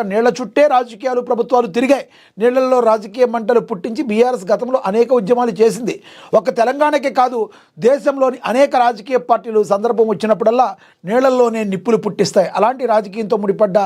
నీళ్ల చుట్టే రాజకీయాలు ప్రభుత్వాలు తిరిగాయి. నీళ్లలో రాజకీయ మంటలు పుట్టించి బీఆర్ఎస్ గతంలో అనేక ఉద్యమాలు చేసింది. ఒక తెలంగాణకే కాదు, దేశంలోని అనేక రాజకీయ పార్టీలు సందర్భం వచ్చినప్పుడల్లా నీళ్లలోనే నిప్పులు పుట్టిస్తాయి. అలాంటి రాజకీయంతో ముడిపడ్డ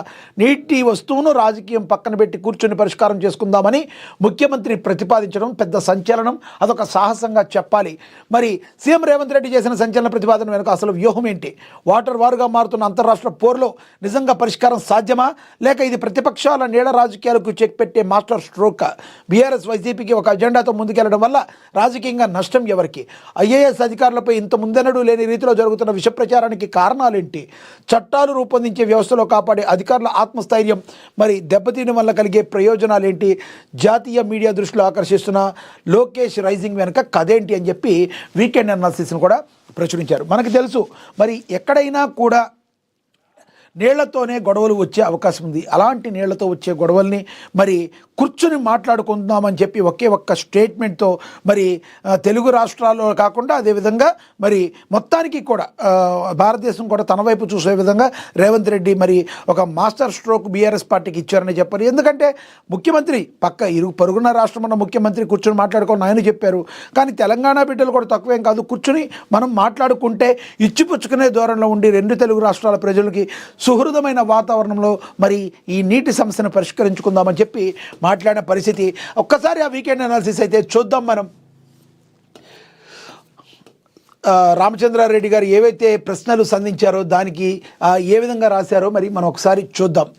నీటి వస్తువును రాజకీయం పక్కన పెట్టి కూర్చొని పరిష్కారం చేసుకుందామని ముఖ్యమంత్రి ప్రతిపాదించడం పెద్ద సంచలనం. అదొక సాహసంగా చెప్పాలి. మరి సీఎం రేవంత్ రెడ్డి చేసిన సంచలన ప్రతిపాదన వెనుక అసలు వ్యూహం ఏంటి? వాటర్ వారుగా మారుతున్న అంతర్రాష్ట్ర పోరులో నిజంగా పరిష్కారం సాధ్యమా, లేక ఇది ప్రతిపక్షాల నీడ రాజకీయాలకు చెక్ పెట్టే మాస్టర్ స్ట్రోక్? బీఆర్ఎస్ వైసీపీకి ఒక అజెండాతో ముందుకెళ్లడం వల్ల రాజకీయంగా నష్టం ఎవరికి? ఐఏఎస్ అధికారులపై ఇంత ముందెన్నడూ లేని రీతిలో జరుగుతున్న విష ప్రచారానికి కారణాలేంటి? చట్టాలు రూపొందించే వ్యవస్థలో కాపాడే అధికారుల ఆత్మస్థైర్యం మరి దెబ్బతీయడం వల్ల కలిగే ప్రయోజనాలేంటి? జాతీయ మీడియా దృష్టిలో ఆకర్షిస్తున్న లోకేష్ రైజింగ్ వెనుక కథేంటి అని చెప్పి వీకెండ్ అనాలిసిస్ను కూడా ప్రచురించారు. మనకు తెలుసు, మరి ఎక్కడైనా కూడా నీళ్లతోనే గొడవలు వచ్చే అవకాశం ఉంది. అలాంటి నీళ్లతో వచ్చే గొడవల్ని మరి కూర్చుని మాట్లాడుకుందామని చెప్పి ఒక్క స్టేట్మెంట్తో మరి తెలుగు రాష్ట్రాల్లో కాకుండా అదేవిధంగా మరి మొత్తానికి కూడా భారతదేశం కూడా తన వైపు చూసే విధంగా రేవంత్ రెడ్డి మరి ఒక మాస్టర్ స్ట్రోక్ బీఆర్ఎస్ పార్టీకి ఇచ్చారని చెప్పారు. ఎందుకంటే ముఖ్యమంత్రి పరుగున రాష్ట్రం ఉన్న ముఖ్యమంత్రి కూర్చొని మాట్లాడుకోని ఆయన చెప్పారు. కానీ తెలంగాణ బిడ్డలు కూడా తక్కువేం కాదు, కూర్చుని మనం మాట్లాడుకుంటే ఇచ్చిపుచ్చుకునే ధోరణిలో ఉండి రెండు తెలుగు రాష్ట్రాల ప్రజలకి సుహృదమైన వాతావరణంలో మరి ఈ నీటి సమస్యను పరిష్కరించుకుందామని చెప్పి మాట్లాడిన పరిస్థితి. ఒక్కసారి ఆ వీకెండ్ అనాలిసిస్ అయితే చూద్దాం మనం. రామచంద్రారెడ్డి గారు ఏవైతే ప్రశ్నలు సంధించారో దానికి ఏ విధంగా రాశారో మరి మనం ఒకసారి చూద్దాం.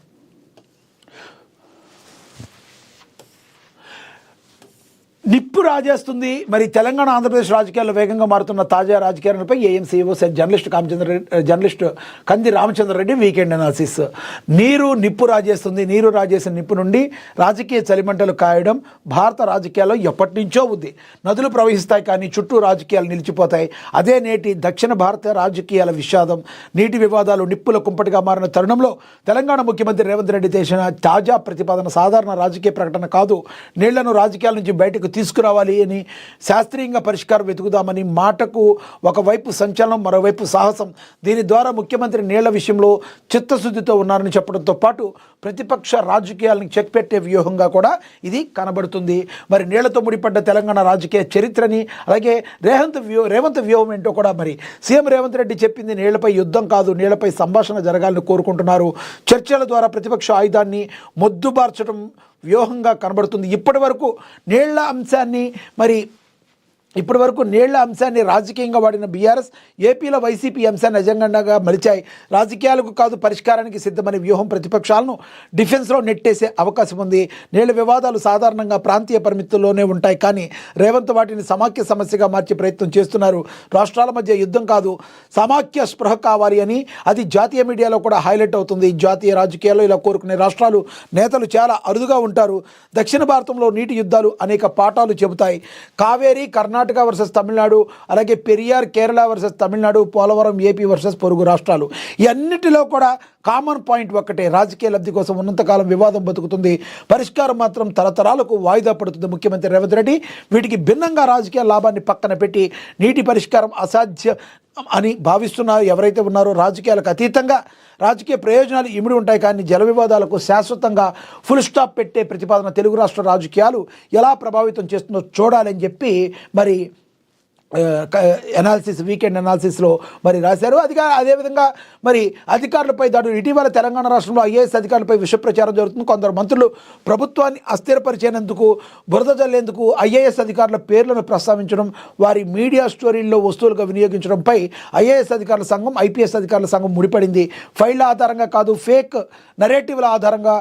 నిప్పు రాజేస్తుంది మరి తెలంగాణ ఆంధ్రప్రదేశ్ రాజకీయాల్లో వేగంగా మారుతున్న తాజా రాజకీయాలపై ఏఎంసీఓ సెట్ జర్నలిస్ట్ కంది రామచంద్రారెడ్డి వీకెండ్ అనాలిసిస్. నిప్పు రాజేస్తుంది. నీరు రాజేసిన నిప్పు నుండి రాజకీయ చలిమంటలు కాయడం భారత రాజకీయాల్లో ఎప్పటి నుంచో ఉంది. నదులు ప్రవహిస్తాయి కానీ చుట్టూ రాజకీయాలు నిలిచిపోతాయి. అదే నేటి దక్షిణ భారత రాజకీయాల విషాదం. నీటి వివాదాలు నిప్పుల కుంపటిగా మారిన తరుణంలో తెలంగాణ ముఖ్యమంత్రి రేవంత్ రెడ్డి చేసిన తాజా ప్రతిపాదన సాధారణ రాజకీయ ప్రకటన కాదు. నీళ్లను రాజకీయాల నుంచి బయటకు తీసుకురావాలి అని, శాస్త్రీయంగా పరిష్కారం వెతుకుదామని మాటకు ఒకవైపు సంచలనం, మరోవైపు సాహసం. దీని ద్వారా ముఖ్యమంత్రి నీళ్ల విషయంలో చిత్తశుద్ధితో ఉన్నారని చెప్పడంతో పాటు ప్రతిపక్ష రాజకీయాలను చెక్ పెట్టే వ్యూహంగా కూడా ఇది కనబడుతుంది. మరి నీళ్లతో ముడిపడ్డ తెలంగాణ రాజకీయ చరిత్రని, అలాగే రేవంత్ వ్యూహం ఏంటో కూడా మరి సీఎం రేవంత్ రెడ్డి చెప్పింది నీళ్లపై యుద్ధం కాదు, నీళ్లపై సంభాషణ జరగాలని కోరుకుంటున్నారు. చర్చల ద్వారా ప్రతిపక్ష ఆయుధాన్ని మొద్దుబార్చడం వ్యూహంగా కనబడుతుంది. ఇప్పటి వరకు నీళ్ల అంశాన్ని రాజకీయంగా వాడిన బీఆర్ఎస్ ఏపీలో వైసీపీ అంశాన్ని అజెండాగా మలిచాయి. రాజకీయాలకు కాదు పరిష్కారానికి సిద్ధమనే వ్యూహం ప్రతిపక్షాలను డిఫెన్స్లో నెట్టేసే అవకాశం ఉంది. నీళ్ల వివాదాలు సాధారణంగా ప్రాంతీయ పరిమితుల్లోనే ఉంటాయి, కానీ రేవంత్ వాటిని సమాఖ్య సమస్యగా మార్చే ప్రయత్నం చేస్తున్నారు. రాష్ట్రాల మధ్య యుద్ధం కాదు, సమాఖ్య స్పృహ కావాలి అని అది జాతీయ మీడియాలో కూడా హైలైట్ అవుతుంది. జాతీయ రాజకీయాల్లో ఇలా కోరుకునే రాష్ట్రాలు నేతలు చాలా అరుదుగా ఉంటారు. దక్షిణ భారతంలో నీటి యుద్ధాలు అనేక పాఠాలు చెబుతాయి. కావేరీ కర్ణాటక వర్సెస్ తమిళనాడు, అలాగే Periyar Kerala versus Tamil Nadu, Polavaram AP versus పొరుగు రాష్ట్రాలు. ఈ అన్నిటిలో కూడా కామన్ పాయింట్ ఒక్కటే, రాజకీయ లబ్ధి కోసం ఉన్నంతకాలం వివాదం బతుకుతుంది, పరిష్కారం మాత్రం తరతరాలకు వాయిదా పడుతుంది. ముఖ్యమంత్రి రేవంత్ రెడ్డి వీటికి భిన్నంగా రాజకీయ లాభాన్ని పక్కన పెట్టి నీటి పరిష్కారం అసాధ్యం అని భావిస్తున్నారు ఎవరైతే ఉన్నారో. రాజకీయాలకు అతీతంగా రాజకీయ ప్రయోజనాలు ఇమిడి ఉంటాయి, కానీ జల వివాదాలకు శాశ్వతంగా ఫుల్ స్టాప్ పెట్టే ప్రతిపాదన తెలుగు రాష్ట్ర రాజకీయాలు ఎలా ప్రభావితం చేస్తుందో చూడాలని చెప్పి మరి వీకెండ్ అనాలిసిస్లో మరి రాశారు. అదేవిధంగా మరి అధికారులపై దాడులు. ఇటీవల తెలంగాణ రాష్ట్రంలో ఐఏఎస్ అధికారులపై విష ప్రచారం జరుగుతుంది. కొందరు మంత్రులు ప్రభుత్వాన్ని అస్థిరపరిచేందుకు, బురద జల్లేందుకు ఐఏఎస్ అధికారుల పేర్లను ప్రస్తావించడం, వారి మీడియా స్టోరీల్లో వస్తువులుగా వినియోగించడంపై ఐఏఎస్ అధికారుల సంఘం, ఐపీఎస్ అధికారుల సంఘం ముడిపడింది. ఫైళ్ల ఆధారంగా కాదు, ఫేక్ నరేటివ్ల ఆధారంగా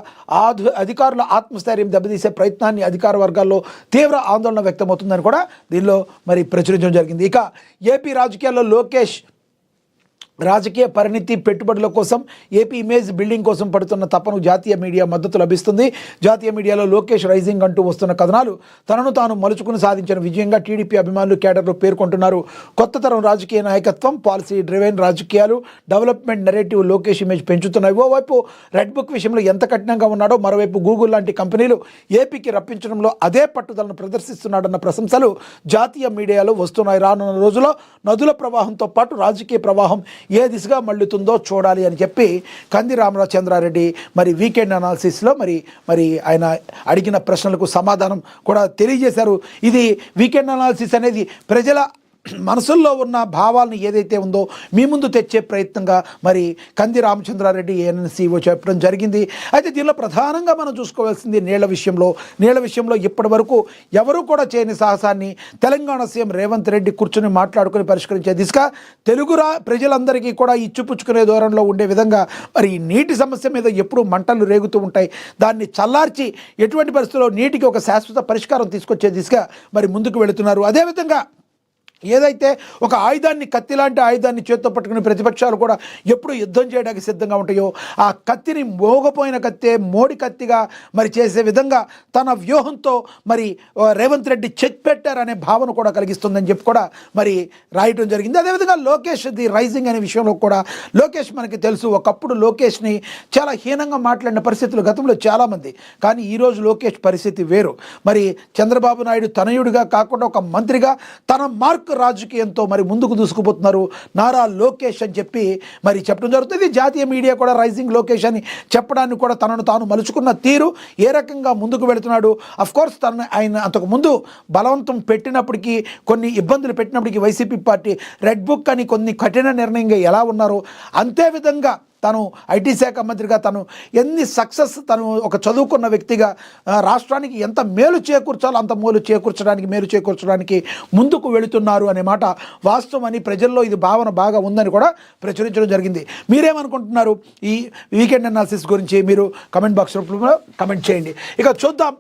అధికారుల ఆత్మస్థైర్యం దెబ్బతీసే ప్రయత్నాన్ని అధికార వర్గాల్లో తీవ్ర ఆందోళన వ్యక్తమవుతుందని కూడా దీనిలో మరి ప్రచురించడం జరిగింది. ఇక ఏపీ రాజకీయాల్లో లోకేష్ రాజకీయ పరిణితి, పెట్టుబడుల కోసం, ఏపీ ఇమేజ్ బిల్డింగ్ కోసం పడుతున్న తపను జాతీయ మీడియా మద్దతు లభిస్తుంది. జాతీయ మీడియాలో లోకేష్ రైజింగ్ అంటూ వస్తున్న కథనాలు తనను తాను మలుచుకుని సాధించిన విజయంగా టీడీపీ అభిమానులు, కేడర్లు పేర్కొంటున్నారు. కొత్త తరం రాజకీయ నాయకత్వం, పాలసీ డ్రివెన్ రాజకీయాలు, డెవలప్మెంట్ నెరేటివ్ లోకేష్ ఇమేజ్ పెంచుతున్నాయి. ఓవైపు రెడ్ బుక్ విషయంలో ఎంత కఠినంగా ఉన్నాడో, మరోవైపు గూగుల్ లాంటి కంపెనీలు ఏపీకి రప్పించడంలో అదే పట్టుదలను ప్రదర్శిస్తున్నాడన్న ప్రశంసలు జాతీయ మీడియాలో వస్తున్నాయి. రానున్న రోజుల్లో నదుల ప్రవాహంతో పాటు రాజకీయ ప్రవాహం ఏ దిశగా మళ్ళుతుందో చూడాలి అని చెప్పి కంది రామచంద్రారెడ్డి మరి వీకెండ్ అనాలిసిస్లో మరి ఆయన అడిగిన ప్రశ్నలకు సమాధానం కూడా తెలియజేశారు. ఇది వీకెండ్ అనాలిసిస్ అనేది ప్రజల మనసుల్లో ఉన్న భావాలను ఏదైతే ఉందో మీ ముందు తెచ్చే ప్రయత్నంగా మరి కంది రామచంద్రారెడ్డి ఏఎన్సీఓ చెప్పడం జరిగింది. అయితే దీనిలో ప్రధానంగా మనం చూసుకోవాల్సింది నీళ్ల విషయంలో ఇప్పటి వరకు ఎవరూ కూడా చేయని సాహసాన్ని తెలంగాణ సీఎం రేవంత్ రెడ్డి కూర్చుని మాట్లాడుకుని పరిష్కరించే దిశగా తెలుగు ప్రజలందరికీ కూడా ఇచ్చిపుచ్చుకునే దూరంలో ఉండే విధంగా మరి ఈ నీటి సమస్య మీద ఎప్పుడూ మంటలు రేగుతూ ఉంటాయి. దాన్ని చల్లార్చి ఎటువంటి పరిస్థితుల్లో నీటికి ఒక శాశ్వత పరిష్కారం తీసుకొచ్చే దిశగా మరి ముందుకు వెళుతున్నారు. అదేవిధంగా ఏదైతే ఒక ఆయుధాన్ని, కత్తి లాంటి ఆయుధాన్ని చేత్తో పట్టుకుని ప్రతిపక్షాలు కూడా ఎప్పుడు యుద్ధం చేయడానికి సిద్ధంగా ఉంటాయో ఆ కత్తిని మోగపోయిన కత్తే మోడి కత్తిగా మరి చేసే విధంగా తన వ్యూహంతో మరి రేవంత్ రెడ్డి చెక్ పెట్టారనే భావన కూడా కలిగిస్తుందని చెప్పి కూడా మరి రాయటం జరిగింది. అదేవిధంగా లోకేష్ ది రైజింగ్ అనే విషయంలో కూడా లోకేష్ మనకి తెలుసు, ఒకప్పుడు లోకేష్ని చాలా హీనంగా మాట్లాడిన పరిస్థితులు గతంలో చాలామంది, కానీ ఈరోజు లోకేష్ పరిస్థితి వేరు. మరి చంద్రబాబు నాయుడు తనయుడిగా కాకుండా ఒక మంత్రిగా తన మార్క్ రాజకీయంతో మరి ముందుకు దూసుకుపోతున్నారు నారా లోకేష్ అని చెప్పి మరి చెప్పడం జరుగుతుంది. జాతీయ మీడియా కూడా రైజింగ్ లోకేష్ అని చెప్పడానికి కూడా తనను తాను మలుచుకున్న తీరు, ఏ రకంగా ముందుకు వెళుతున్నాడు. అఫ్కోర్స్ ఆయన అంతకుముందు బలవంతం పెట్టినప్పటికీ, కొన్ని ఇబ్బందులు పెట్టినప్పటికీ వైసీపీ పార్టీ రెడ్ బుక్ అని కొన్ని కఠిన నిర్ణయంగా ఎలా ఉన్నారో అంతే విధంగా తను ఐటీ శాఖ మంత్రిగా తను ఎన్ని సక్సెస్, తను ఒక చదువుకున్న వ్యక్తిగా రాష్ట్రానికి ఎంత మేలు చేకూర్చాలో అంత మేలు చేకూర్చడానికి ముందుకు వెళుతున్నారు అనే మాట వాస్తవం అని ప్రజల్లో ఇది భావన బాగా ఉందని కూడా ప్రచురించడం జరిగింది. మీరేమనుకుంటున్నారు ఈ వీకెండ్ అనాలిసిస్ గురించి? మీరు కమెంట్ బాక్స్ రూపంలో కమెంట్ చేయండి. ఇక చూద్దాం